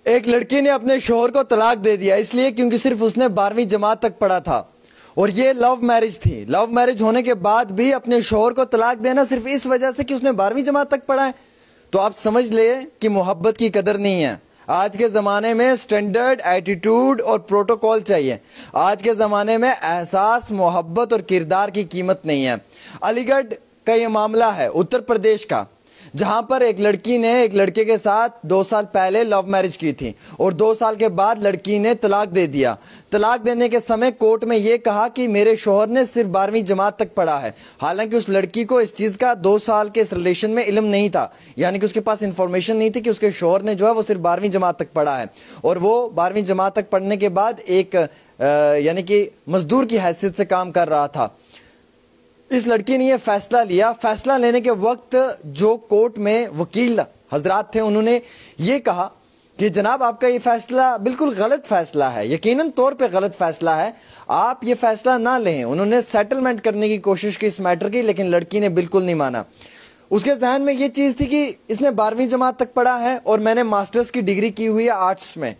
ایک لڑکی نے اپنے شوہر کو طلاق دے دیا اس لیے کیونکہ صرف اس نے 12ویں جماعت تک پڑھا تھا، اور یہ لو میرج تھی۔ لو میرج ہونے کے بعد بھی اپنے شوہر کو طلاق دینا صرف اس وجہ سے کہ اس نے 12ویں جماعت تک پڑھا ہے، تو آپ سمجھ لیں کہ محبت کی قدر نہیں ہے۔ آج کے زمانے میں سٹینڈرڈ ایٹیٹیوڈ اور پروٹوکول چاہیے۔ آج کے زمانے میں احساس، محبت اور کردار کی قیمت نہیں ہے۔ علی گڑھ کا یہ معاملہ ہے، اتر پردیش کا، جہاں پر ایک لڑکی نے ایک لڑکے کے ساتھ 2 سال پہلے لو میرج کی تھی، اور 2 سال کے بعد لڑکی نے طلاق دے دیا۔ طلاق دینے کے سمے کورٹ میں یہ کہا کہ میرے شوہر نے صرف 12ویں جماعت تک پڑھا ہے، حالانکہ اس لڑکی کو اس چیز کا 2 سال کے اس ریلیشن میں علم نہیں تھا، یعنی کہ اس کے پاس انفارمیشن نہیں تھی کہ اس کے شوہر نے جو ہے وہ صرف 12ویں جماعت تک پڑھا ہے، اور وہ 12ویں جماعت تک پڑھنے کے بعد ایک یعنی کہ مزدور کی حیثیت سے کام کر رہا تھا۔ اس لڑکی نے یہ فیصلہ لیا۔ فیصلہ لینے کے وقت جو کورٹ میں وکیل حضرات تھے انہوں نے یہ کہا کہ جناب آپ کا یہ فیصلہ بالکل غلط فیصلہ ہے، یقیناً طور پہ غلط فیصلہ ہے، آپ یہ فیصلہ نہ لیں۔ انہوں نے سیٹلمنٹ کرنے کی کوشش کی اس میٹر کی، لیکن لڑکی نے بالکل نہیں مانا۔ اس کے ذہن میں یہ چیز تھی کہ اس نے 12ویں جماعت تک پڑھا ہے اور میں نے ماسٹرز کی ڈگری کی ہوئی ہے آرٹس میں،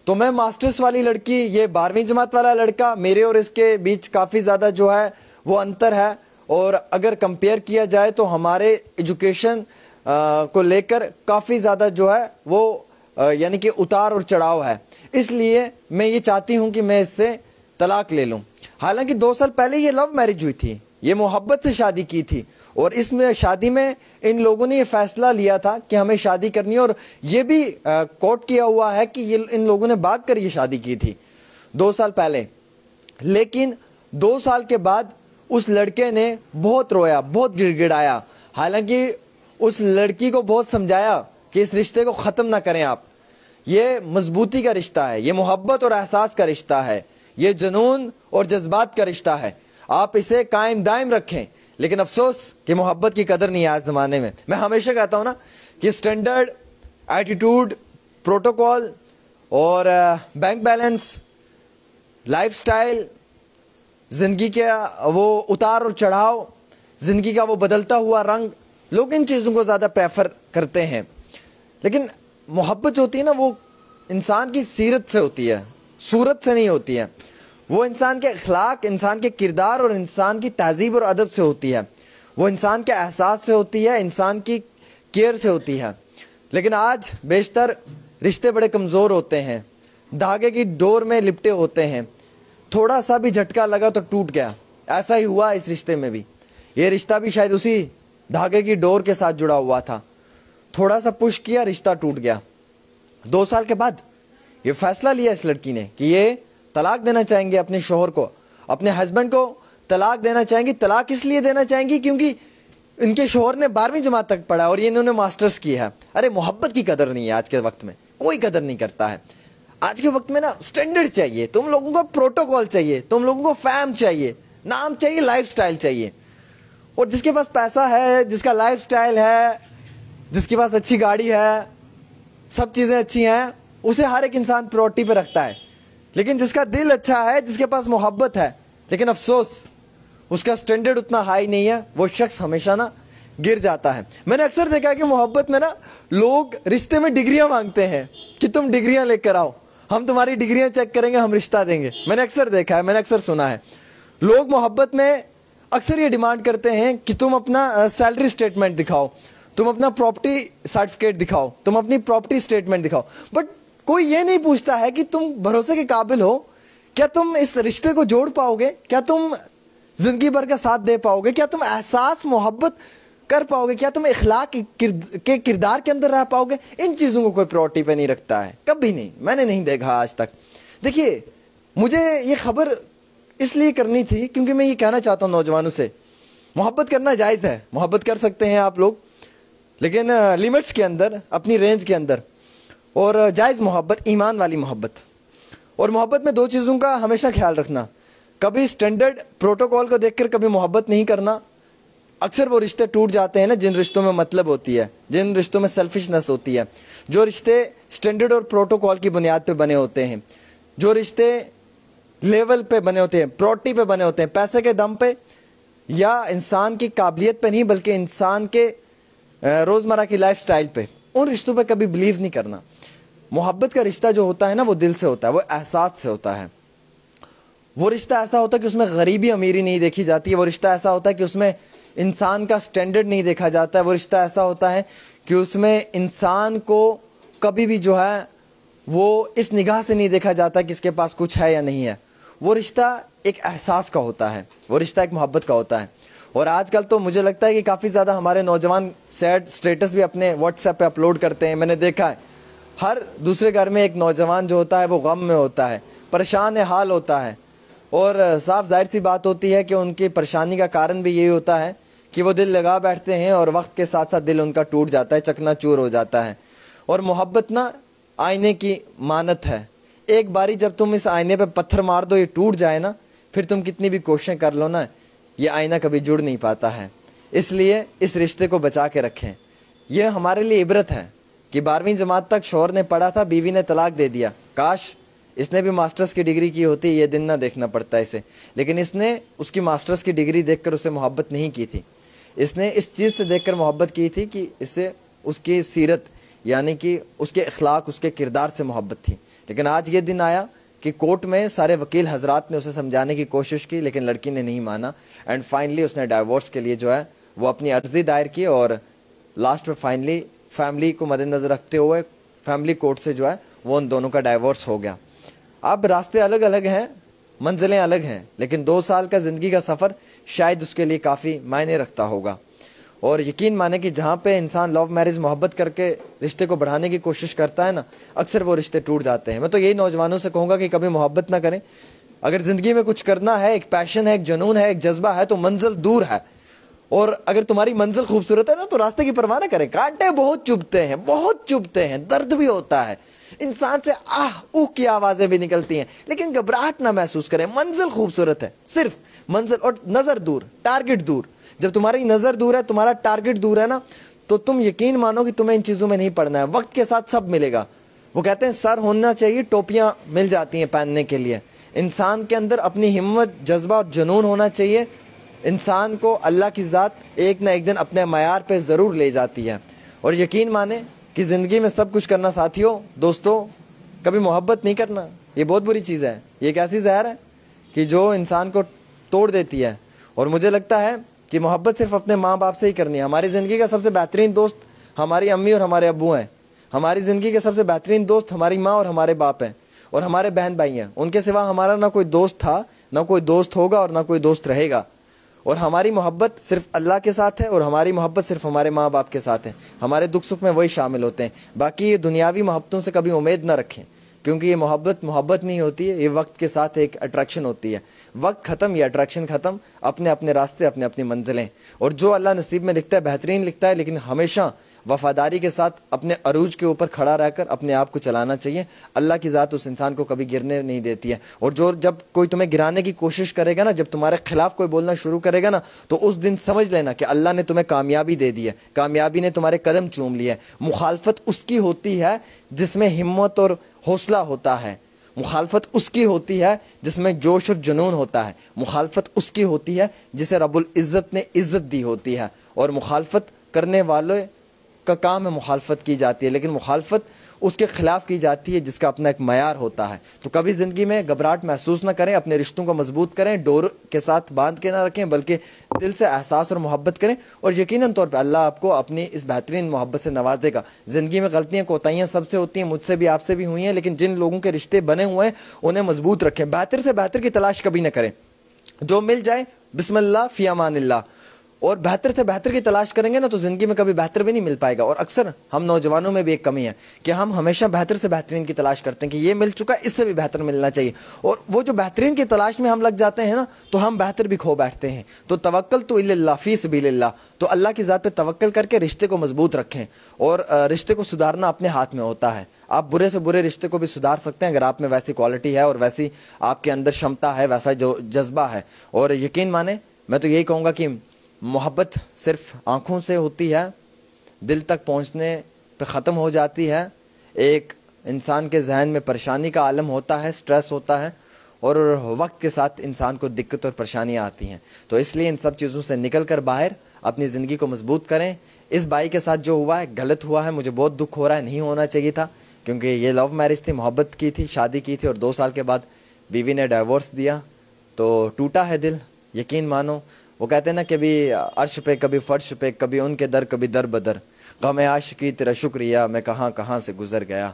تو میں ماسٹرز والی لڑکی، یہ 12ویں جماعت والا لڑکا، میرے اور اس کے بیچ کافی زیادہ جو ہے وہ انتر ہے، اور اگر کمپیئر کیا جائے تو ہمارے ایجوکیشن کو لے کر کافی زیادہ جو ہے وہ یعنی کہ اتار اور چڑھاؤ ہے، اس لیے میں یہ چاہتی ہوں کہ میں اس سے طلاق لے لوں۔ حالانکہ 2 سال پہلے یہ لو میرج ہوئی تھی، یہ محبت سے شادی کی تھی، اور اس میں شادی میں ان لوگوں نے یہ فیصلہ لیا تھا کہ ہمیں شادی کرنی ہے، اور یہ بھی کوٹ کیا ہوا ہے کہ یہ ان لوگوں نے بھاگ کر یہ شادی کی تھی 2 سال پہلے۔ لیکن 2 سال کے بعد اس لڑکے نے بہت رویا، بہت گڑ گڑایا، حالانکہ اس لڑکی کو بہت سمجھایا کہ اس رشتے کو ختم نہ کریں آپ، یہ مضبوطی کا رشتہ ہے، یہ محبت اور احساس کا رشتہ ہے، یہ جنون اور جذبات کا رشتہ ہے، آپ اسے قائم دائم رکھیں۔ لیکن افسوس کہ محبت کی قدر نہیں ہے آج زمانے میں۔ میں ہمیشہ کہتا ہوں نا کہ سٹینڈرڈ ایٹیٹیوڈ، پروٹوکول اور بینک بیلنس، لائف سٹائل، زندگی کا وہ اتار اور چڑھاؤ، زندگی کا وہ بدلتا ہوا رنگ، لوگ ان چیزوں کو زیادہ پریفر کرتے ہیں، لیکن محبت جو ہوتی ہے نا وہ انسان کی سیرت سے ہوتی ہے، صورت سے نہیں ہوتی ہے، وہ انسان کے اخلاق، انسان کے کردار اور انسان کی تہذیب اور ادب سے ہوتی ہے، وہ انسان کے احساس سے ہوتی ہے، انسان کی کیئر سے ہوتی ہے۔ لیکن آج بیشتر رشتے بڑے کمزور ہوتے ہیں، دھاگے کی ڈور میں لپٹے ہوتے ہیں، تھوڑا سا بھی جھٹکا لگا تو ٹوٹ گیا۔ ایسا ہی ہوا اس رشتے میں بھی، یہ رشتہ بھی شاید اسی دھاگے کی ڈور کے ساتھ جڑا ہوا تھا، تھوڑا سا پش کیا رشتہ ٹوٹ گیا۔ 2 سال کے بعد یہ فیصلہ لیا اس لڑکی نے کہ یہ طلاق دینا چاہیں گے اپنے شوہر کو، اپنے ہسبینڈ کو طلاق دینا چاہیں گی۔ طلاق اس لیے دینا چاہیں گی کیونکہ ان کے شوہر نے 12ویں جماعت تک پڑھا اور یہ انہوں نے ماسٹرز کی ہے۔ ارے محبت کی قدر نہیں ہے آج کے وقت میں، کوئی قدر نہیں کرتا ہے آج کے وقت میں نا۔ سٹینڈرڈ چاہیے تم لوگوں کو، پروٹوکول چاہیے تم لوگوں کو، فیم چاہیے، نام چاہیے، لائف سٹائل چاہیے، اور جس کے پاس پیسہ ہے، جس کا لائف سٹائل ہے، جس کے پاس اچھی گاڑی ہے، سب چیزیں اچھی ہیں، اسے ہر ایک انسان پرورٹی پہ رکھتا ہے۔ لیکن جس کا دل اچھا ہے، جس کے پاس محبت ہے، لیکن افسوس اس کا سٹینڈرڈ اتنا ہائی نہیں ہے، وہ شخص ہمیشہ نا گر جاتا ہے۔ میں نے اکثر دیکھا ہے کہ محبت میں نا لوگ رشتے میں ڈگریاں مانگتے ہیں کہ تم ڈگریاں لے کر آؤ، ہم تمہاری ڈگریاں چیک کریں گے، ہم رشتہ دیں گے۔ میں نے اکثر دیکھا ہے، میں نے اکثر سنا ہے، لوگ محبت میں اکثر یہ ڈیمانڈ کرتے ہیں کہ تم اپنا سیلری سٹیٹمنٹ دکھاؤ، تم اپنا پراپرٹی سرٹیفکیٹ دکھاؤ، تم اپنی پراپرٹی سٹیٹمنٹ دکھاؤ، بٹ کوئی یہ نہیں پوچھتا ہے کہ تم بھروسے کے قابل ہو، کیا تم اس رشتے کو جوڑ پاؤ گے، کیا تم زندگی بھر کا ساتھ دے پاؤ گے، کیا تم احساس محبت کر پاؤ گے، کیا تم اخلاق کے کردار کے اندر رہ پاؤ گے۔ ان چیزوں کو کوئی پراورٹی پہ نہیں رکھتا ہے، کبھی نہیں، میں نے نہیں دیکھا آج تک۔ دیکھیے مجھے یہ خبر اس لیے کرنی تھی کیونکہ میں یہ کہنا چاہتا ہوں نوجوانوں سے، محبت کرنا جائز ہے، محبت کر سکتے ہیں آپ لوگ، لیکن لیمٹس کے اندر، اپنی رینج کے اندر، اور جائز محبت، ایمان والی محبت۔ اور محبت میں 2 چیزوں کا ہمیشہ خیال رکھنا، کبھی سٹینڈرڈ پروٹوکول کو دیکھ کر کبھی محبت نہیں کرنا۔ اکثر وہ رشتے ٹوٹ جاتے ہیں نا جن رشتوں میں مطلب ہوتی ہے، جن رشتوں میں سیلفشنس ہوتی ہے، جو رشتے سٹینڈرڈ اور پروٹوکول کی بنیاد پہ بنے ہوتے ہیں، جو رشتے لیول پہ بنے ہوتے ہیں، پراورٹی پہ بنے ہوتے ہیں، پیسے کے دم پہ یا انسان کی قابلیت پہ نہیں بلکہ انسان کے روزمرہ کی لائف سٹائل پہ، ان رشتوں پہ کبھی بلیو نہیں کرنا۔ मोहब्बत का रिश्ता जो होता है ना वो दिल से होता है, वो एहसास से होता है। वो रिश्ता ऐसा होता है कि उसमें गरीबी अमीरी नहीं देखी जाती है। वो रिश्ता ऐसा होता है कि उसमें इंसान का स्टैंडर्ड नहीं देखा जाता है। वो रिश्ता ऐसा होता है कि उसमें इंसान को कभी भी जो है वो इस निगाह से नहीं देखा जाता कि इसके पास कुछ है या नहीं है। वो रिश्ता एक एहसास का होता है, वो रिश्ता एक मोहब्बत का होता है। और आजकल तो मुझे लगता है कि काफ़ी ज़्यादा हमारे नौजवान सैड स्टेटस भी अपने व्हाट्सएप पे अपलोड करते हैं। मैंने देखा है हर दूसरे घर में एक नौजवान जो होता है वो गम में होता है, परेशान हाल होता है। और साफ जाहिर सी बात होती है कि उनकी परेशानी का कारण भी यही होता है कि वो दिल लगा बैठते हैं और वक्त के साथ साथ दिल उनका टूट जाता है, चकनाचूर हो जाता है। और मोहब्बत ना आईने की मानत है। एक बारी जब तुम इस आईने पे पत्थर मार दो, ये टूट जाए ना, फिर तुम कितनी भी कोशिशें कर लो ना, ये आईना कभी जुड़ नहीं पाता है। इसलिए इस रिश्ते को बचा के रखें। ये हमारे लिए इबरत है कि 12वीं जमात तक शौहर ने पढ़ा था, बीवी ने तलाक दे दिया। काश इसने भी मास्टर्स की डिग्री की होती, ये दिन ना देखना पड़ता इसे। लेकिन इसने उसकी मास्टर्स की डिग्री देखकर उसे मोहब्बत नहीं की थी। इसने इस चीज़ से देखकर मोहब्बत की थी कि इससे उसकी सीरत यानी कि उसके अखलाक, उसके किरदार से मोहब्बत थी। लेकिन आज ये दिन आया कि कोर्ट में सारे वकील हजरात ने उसे समझाने की कोशिश की, लेकिन लड़की ने नहीं माना। एंड फाइनली उसने डाइवोर्स के लिए जो है वो अपनी अर्जी दायर की और लास्ट में फाइनली फैमिली को मद्देनज़र रखते हुए फैमिली कोर्ट से जो है वो उन दोनों का डाइवोर्स हो गया। अब रास्ते अलग अलग हैं, मंजिलें अलग हैं, लेकिन 2 साल का ज़िंदगी का सफ़र शायद उसके लिए काफ़ी मायने रखता होगा। और यकीन माने कि जहाँ पे इंसान लव मैरिज मोहब्बत करके रिश्ते को बढ़ाने की कोशिश करता है ना, अक्सर वो रिश्ते टूट जाते हैं। मैं तो यही नौजवानों से कहूँगा कि कभी मोहब्बत ना करें। अगर ज़िंदगी में कुछ करना है, एक पैशन है, एक जुनून है, एक जज्बा है, तो मंजिल दूर है। और अगर तुम्हारी मंजिल खूबसूरत है ना, तो रास्ते की परवाह ना करें। कांटे बहुत चुभते हैं, बहुत चुभते हैं, दर्द भी होता है, इंसान से आह ऊह की आवाज़ें भी निकलती हैं, लेकिन घबराहट ना महसूस करें। मंजिल खूबसूरत है, सिर्फ मंजिल और नज़र दूर, टारगेट दूर। जब तुम्हारी नज़र दूर है, तुम्हारा टारगेट दूर है ना, तो तुम यकीन मानो कि तुम्हें इन चीज़ों में नहीं पड़ना है। वक्त के साथ सब मिलेगा। वो कहते हैं सर होना चाहिए, टोपियां मिल जाती हैं पहनने के लिए। इंसान के अंदर अपनी हिम्मत, जज्बा और जुनून होना चाहिए। इंसान को अल्लाह की ज़ात एक ना एक दिन अपने मयार पे ज़रूर ले जाती है। और यकीन माने कि ज़िंदगी में सब कुछ करना साथियों, दोस्तों, कभी मोहब्बत नहीं करना, ये बहुत बुरी चीज़ है। ये एक ऐसी जहर है कि जो इंसान को तोड़ देती है। और मुझे लगता है कि मोहब्बत सिर्फ अपने माँ बाप से ही करनी है। हमारी ज़िंदगी का सबसे बेहतरीन दोस्त हमारी अम्मी और हमारे अब्बू हैं। हमारी ज़िंदगी के सबसे बेहतरीन दोस्त हमारी माँ और हमारे बाप हैं, और हमारे बहन भाई हैं। उनके सिवा हमारा ना कोई दोस्त था, ना कोई दोस्त होगा, और ना कोई दोस्त रहेगा। और हमारी मोहब्बत सिर्फ अल्लाह के साथ है, और हमारी मोहब्बत सिर्फ हमारे माँ बाप के साथ है। हमारे दुख सुख में वही शामिल होते हैं। बाकी ये दुनियावी मोहब्बतों से कभी उम्मीद ना रखें, क्योंकि ये मोहब्बत नहीं होती है, ये वक्त के साथ एक अट्रैक्शन होती है। वक्त ख़त्म, ये अट्रैक्शन ख़त्म, अपने अपने रास्ते, अपने अपनी मंजिलें। और जो अल्लाह नसीब में लिखता है बेहतरीन लिखता है, लेकिन हमेशा वफ़ादारी के साथ अपने अरूज के ऊपर खड़ा रहकर अपने आप को चलाना चाहिए। अल्लाह की ज़ात उस इंसान को कभी गिरने नहीं देती है। और जब कोई तुम्हें गिराने की कोशिश करेगा ना, जब तुम्हारे खिलाफ कोई बोलना शुरू करेगा ना, तो उस दिन समझ लेना कि अल्लाह ने तुम्हें कामयाबी दे दी है, कामयाबी ने तुम्हारे कदम चूम लिए। मुखालफत उसकी होती है जिसमें हिम्मत और हौसला होता है। मुखालफत उसकी होती है जिसमें जोश और जुनून होता है। मुखालफत उसकी होती है जिसे रब्बुल इज़्ज़त ने इज़्ज़त दी होती है। और मुखालफत करने वालों का काम है मुखालफत की जाती है, लेकिन मुखालफत उसके खिलाफ की जाती है जिसका अपना एक मयार होता है। तो कभी ज़िंदगी में घबराहट महसूस ना करें, अपने रिश्तों को मजबूत करें, डोर के साथ बांध के ना रखें, बल्कि दिल से एहसास और मोहब्बत करें। और यकीनन तौर पे अल्लाह आपको अपनी इस बेहतरीन मोहब्बत से नवाजेगा। ज़िंदगी में गलतियाँ कोताहियाँ सबसे होती हैं, मुझसे भी आपसे भी हुई हैं, लेकिन जिन लोगों के रिश्ते बने हुए हैं उन्हें मजबूत रखें। बेहतर से बेहतर की तलाश कभी ना करें, जो मिल जाए बिस्मिल्लाह फी अमानिल्लाह। और बेहतर से बेहतर की तलाश करेंगे ना, तो ज़िंदगी में कभी बेहतर भी नहीं मिल पाएगा। और अक्सर हम नौजवानों में भी एक कमी है कि हम हमेशा बेहतर से बेहतरीन की तलाश करते हैं कि ये मिल चुका है, इससे भी बेहतर मिलना चाहिए। और वो जो बेहतरीन की तलाश में हम लग जाते हैं ना, तो हम बेहतर भी खो बैठते हैं। तो तवक्कल तो इल्लल्लाह फी सबीलिल्लाह, तो अल्लाह की ज़ात पे तवक्कल करके रिश्ते को मजबूत रखें। और रिश्ते को सुधारना अपने हाथ में होता है। आप बुरे से बुरे रिश्ते को भी सुधार सकते हैं अगर आप में वैसी क्वालिटी है और वैसी आपके अंदर क्षमता है, वैसा जो जज्बा है। और यकीन माने, मैं तो यही कहूँगा कि मोहब्बत सिर्फ आँखों से होती है, दिल तक पहुँचने पे ख़त्म हो जाती है। एक इंसान के जहन में परेशानी का आलम होता है, स्ट्रेस होता है, और वक्त के साथ इंसान को दिक्कत और परेशानियाँ आती हैं। तो इसलिए इन सब चीज़ों से निकल कर बाहर अपनी ज़िंदगी को मजबूत करें। इस भाई के साथ जो हुआ है गलत हुआ है, मुझे बहुत दुख हो रहा है, नहीं होना चाहिए था। کیونکہ یہ لو میرج تھی, محبت کی تھی, شادی کی تھی, اور 2 سال کے بعد بیوی نے ڈائیورس دیا تو ٹوٹا ہے دل, یقین مانو. وہ کہتے ہیں نا, کبھی عرش پہ کبھی فرش پہ, کبھی ان کے در کبھی در بدر, غم عاشقی تیرا شکریہ میں کہاں کہاں سے گزر گیا.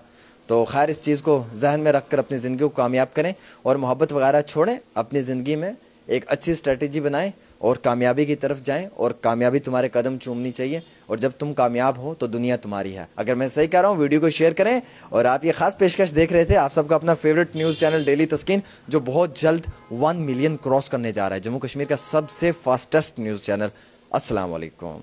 تو خیر اس چیز کو ذہن میں رکھ کر اپنی زندگی کو کامیاب کریں, اور محبت وغیرہ چھوڑیں, اپنی زندگی میں ایک اچھی اسٹریٹجی بنائیں اور کامیابی کی طرف جائیں, اور کامیابی تمہارے قدم چومنی چاہیے, اور جب تم کامیاب ہو تو دنیا تمہاری ہے. اگر میں صحیح کہہ رہا ہوں ویڈیو کو شیئر کریں. اور آپ یہ خاص پیشکش دیکھ رہے تھے, آپ سب کا اپنا فیوریٹ نیوز چینل ڈیلی تسکین, جو بہت جلد 1 ملین کراس کرنے جا رہا ہے, جموں کشمیر کا سب سے فاسٹسٹ نیوز چینل. السلام علیکم.